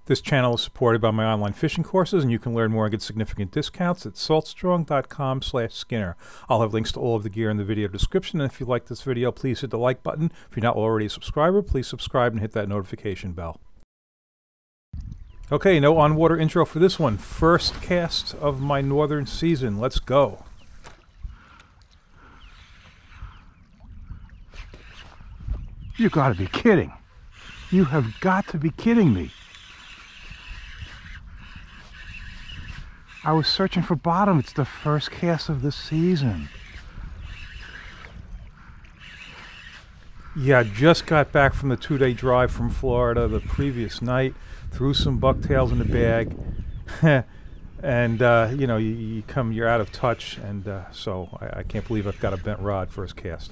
This channel is supported by my online fishing courses, and you can learn more and get significant discounts at saltstrong.com/Skinner. I'll have links to all of the gear in the video description, and if you like this video, please hit the like button. If you're not already a subscriber, please subscribe and hit that notification bell. Okay, no on-water intro for this one. First cast of my northern season. Let's go. You gotta be kidding. You have got to be kidding me. I was searching for bottom. It's the first cast of the season. Yeah, just got back from the 2-day drive from Florida the previous night. Threw some bucktails in the bag. And, you know, you're out of touch. And so I can't believe I've got a bent rod first cast.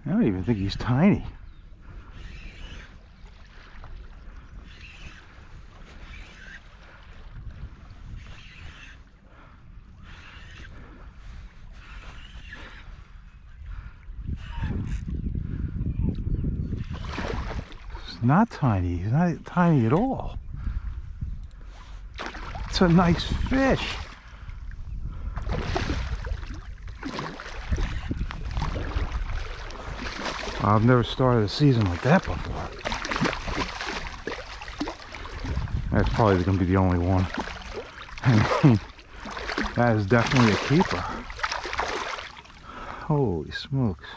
I don't even think he's tiny. He's not tiny. He's not tiny at all. It's a nice fish. I've never started a season like that before. That's probably going to be the only one. I mean, that is definitely a keeper. Holy smokes.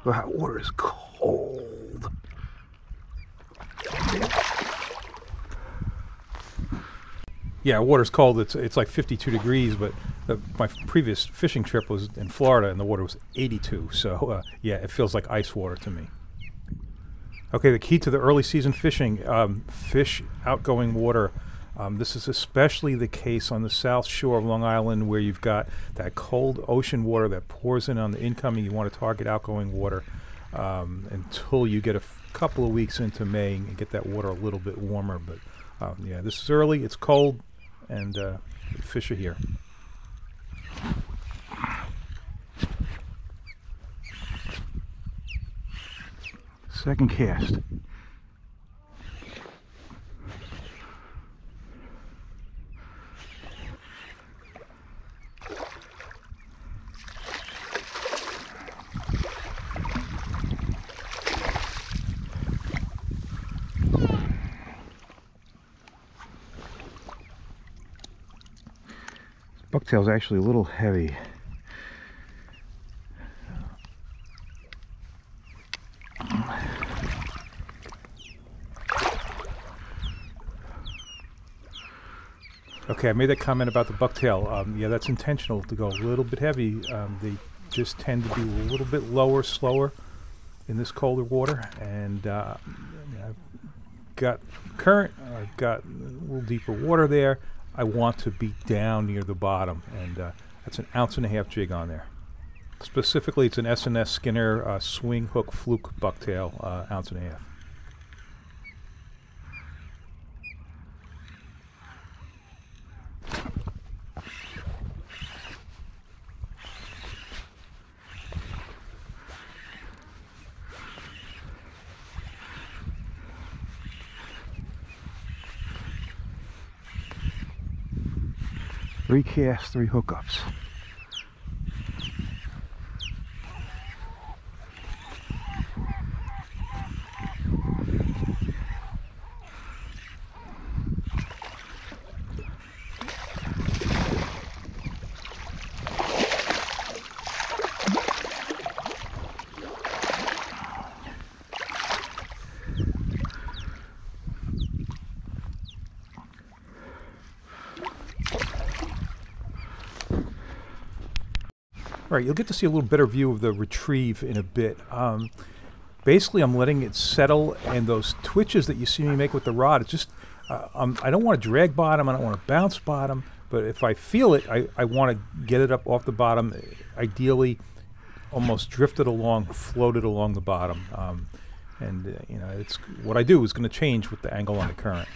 That water is cold. Yeah, water's cold. It's like 52 degrees, but my previous fishing trip was in Florida, and the water was 82. So, yeah, it feels like ice water to me. Okay, the key to the early season fishing, fish outgoing water. This is especially the case on the south shore of Long Island, where you've got that cold ocean water that pours in on the incoming. You want to target outgoing water until you get a couple of weeks into May and get that water a little bit warmer. But yeah, this is early, it's cold, and the fish are here. Second cast. Bucktail's actually a little heavy. Okay, I made that comment about the bucktail. Yeah, that's intentional to go a little bit heavy. They just tend to be a little bit lower, slower in this colder water. And I've got current, I've got a little deeper water there. I want to be down near the bottom, and that's an 1.5 ounce jig on there. Specifically, it's an S&S Skinner swing hook fluke bucktail, 1.5 ounces. Three casts, 3 hookups. All right, you'll get to see a little better view of the retrieve in a bit. basically I'm letting it settle, and those twitches that you see me make with the rod, it's just, I don't want to drag bottom, I don't want to bounce bottom, but if I feel it, I want to get it up off the bottom, ideally almost drifted along, floated along the bottom. You know, it's what I do is going to change with the angle on the current.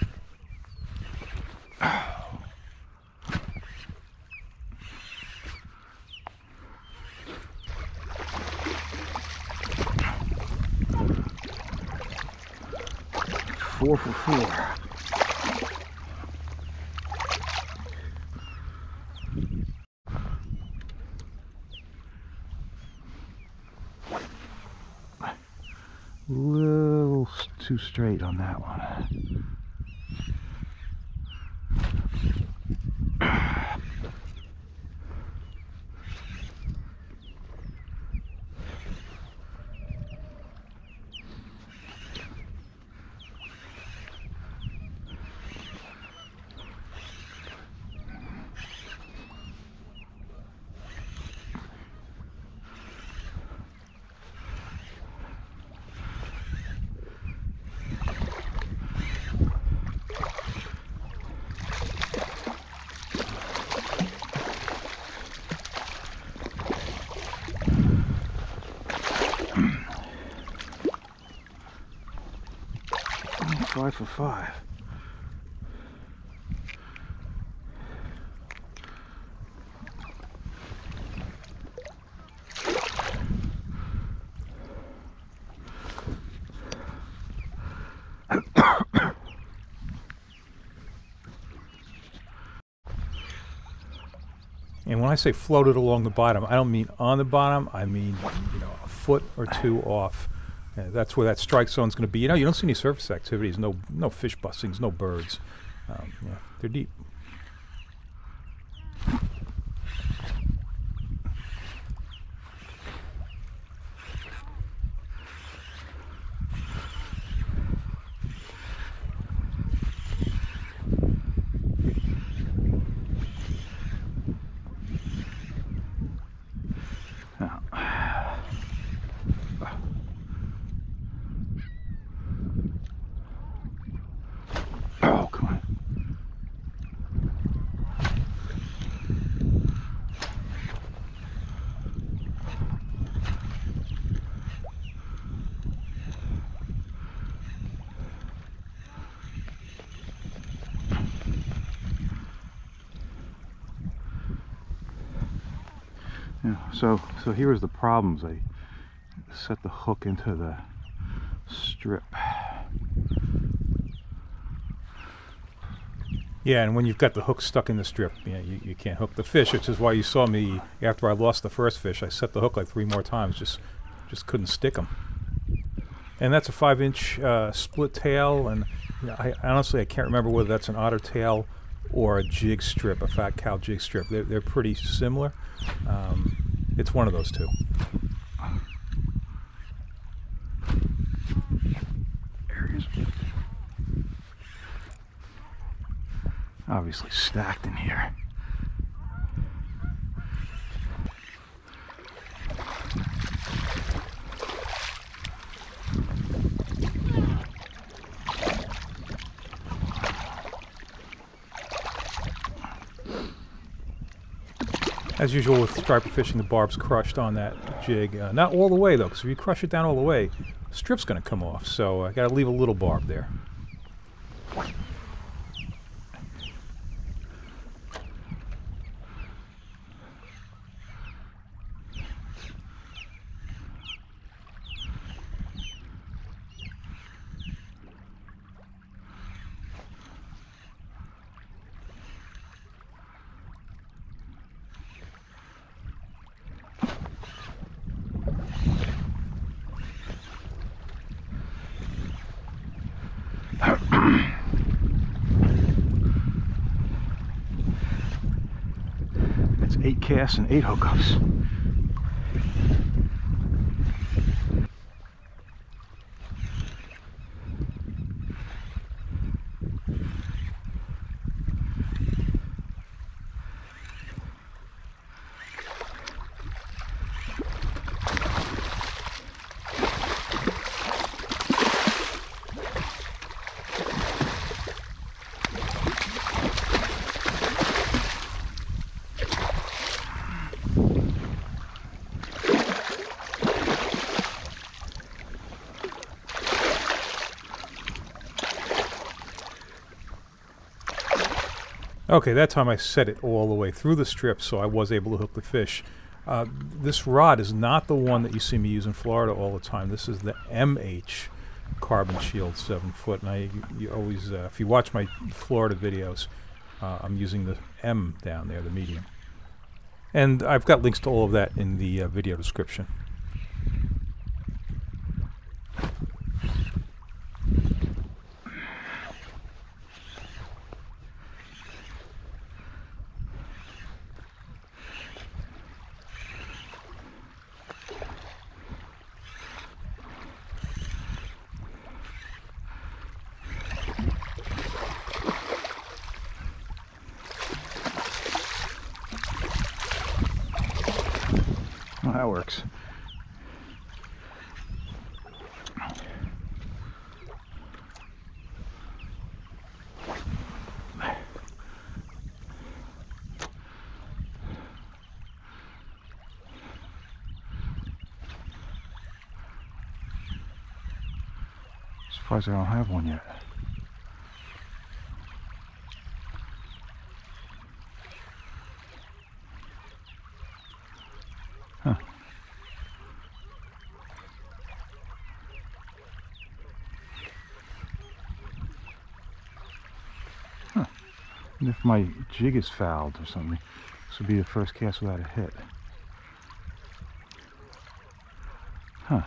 Four for four. A little too straight on that one. Five for five. And when I say floated along the bottom, I don't mean on the bottom, I mean, you know, a foot or two off. That's where that strike zone's going to be. You know, you don't see any surface activities, no fish bustings, no birds. Yeah, they're deep. Oh, come on. Yeah, so here was the problems. I set the hook into the strip. Yeah, and when you've got the hook stuck in the strip, you know, you can't hook the fish, which is why you saw me, after I lost the first fish, I set the hook like 3 more times, just couldn't stick them. And that's a 5-inch split tail, and you know, I honestly I can't remember whether that's an otter tail or a jig strip, a fat cow jig strip. They're pretty similar. It's one of those two. There he is. Obviously stacked in here. As usual with striper fishing, the barb's crushed on that jig. Not all the way though, because if you crush it down all the way, the strip's going to come off. So I got to leave a little barb there. That's 8 casts and 8 hookups. Okay, that time I set it all the way through the strip, so I was able to hook the fish. This rod is not the one that you see me use in Florida all the time. This is the MH Carbon Shield 7-foot, and you always, if you watch my Florida videos, I'm using the M down there, the medium. And I've got links to all of that in the video description. Well, that works. Surprised I don't have one yet. Huh. Huh. And if my jig is fouled or something, this would be the first cast without a hit. Huh.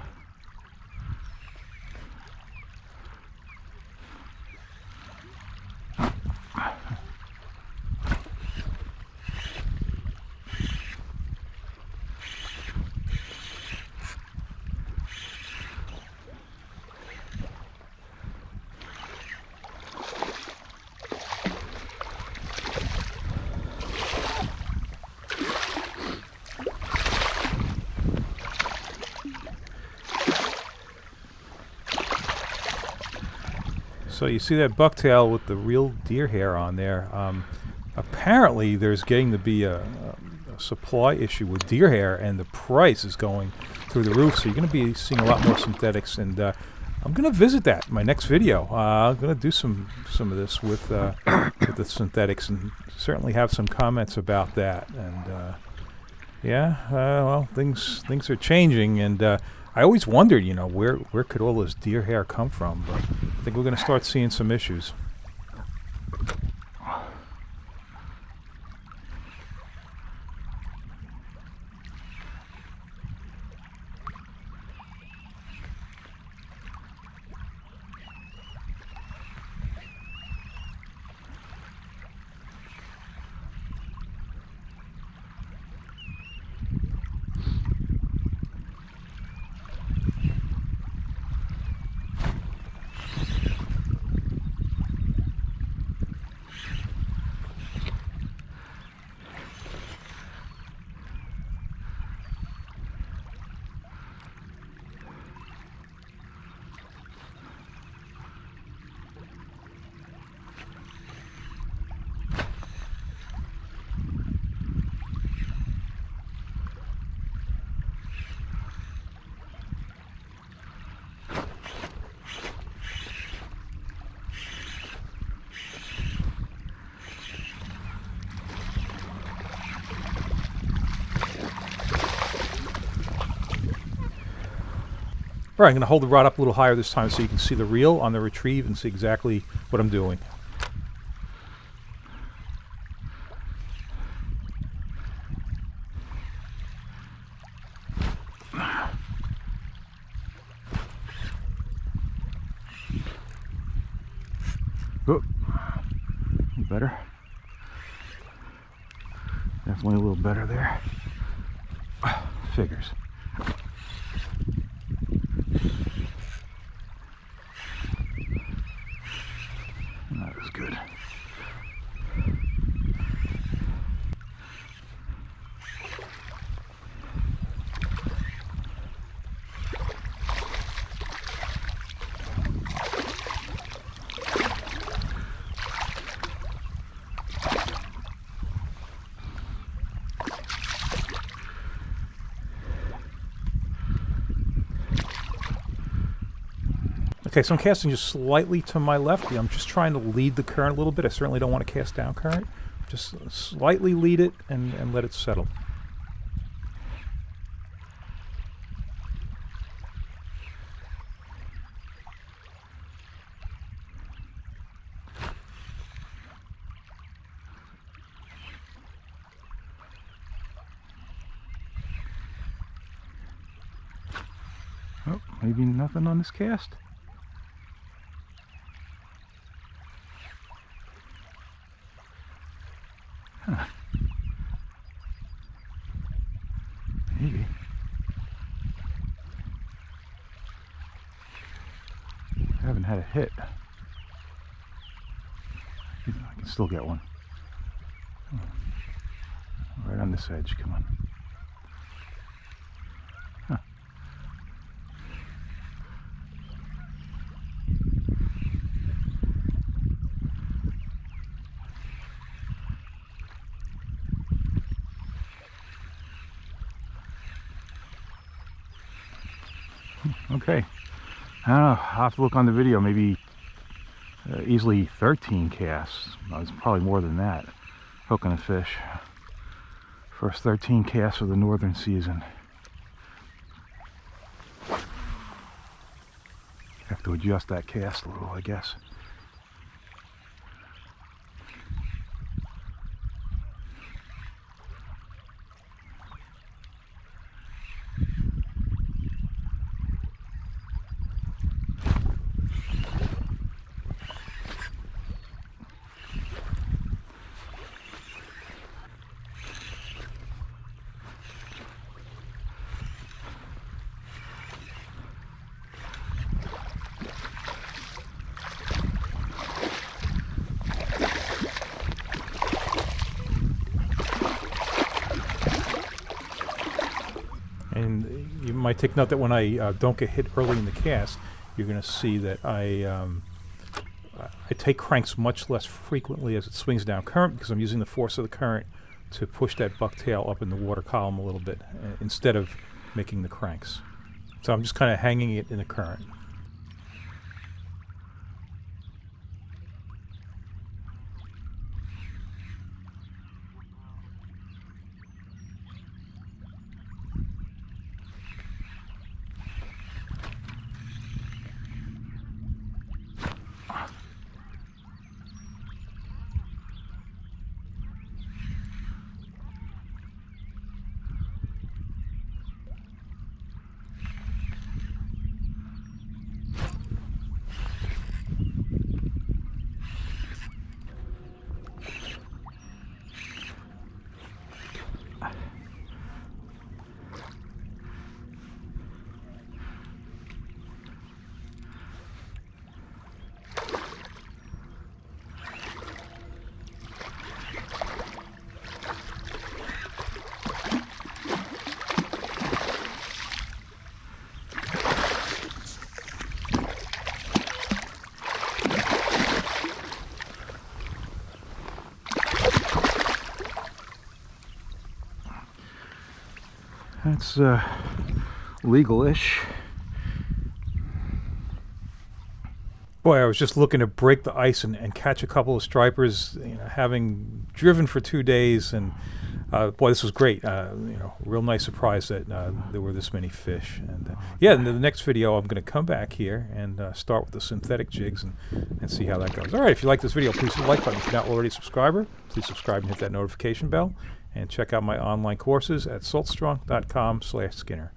So you see that bucktail with the real deer hair on there. Apparently there's getting to be a supply issue with deer hair, and the price is going through the roof. So you're going to be seeing a lot more synthetics, and I'm going to visit that in my next video. I'm going to do some of this with the synthetics, and certainly have some comments about that. And yeah, well, things are changing, and I always wondered, you know, where could all this deer hair come from? But I think we're going to start seeing some issues. All right, I'm going to hold the rod up a little higher this time so you can see the reel on the retrieve and see exactly what I'm doing. Oh, better. Definitely a little better there. Figures. That was good. Okay, so I'm casting just slightly to my left. I'm just trying to lead the current a little bit. I certainly don't want to cast down current. Just slightly lead it and let it settle. Oh, maybe nothing on this cast. Huh. Maybe. I haven't had a hit. I can still get one. Right on this edge, come on. Huh. Okay. I don't know, I'll have to look on the video, maybe easily 13 casts. It's probably more than that. Hooking a fish. First 13 casts of the northern season. Have to adjust that cast a little, I guess. And you might take note that when I don't get hit early in the cast, you're going to see that I take cranks much less frequently as it swings down current, because I'm using the force of the current to push that bucktail up in the water column a little bit instead of making the cranks. So I'm just kind of hanging it in the current. That's legal-ish. Boy, I was just looking to break the ice and catch a couple of stripers, you know, having driven for 2 days, and boy, this was great. You know, real nice surprise that there were this many fish. And yeah, in the next video, I'm going to come back here and start with the synthetic jigs and see how that goes. All right, if you like this video, please hit the like button. If you're not already a subscriber, please subscribe and hit that notification bell. And check out my online courses at saltstrong.com/Skinner.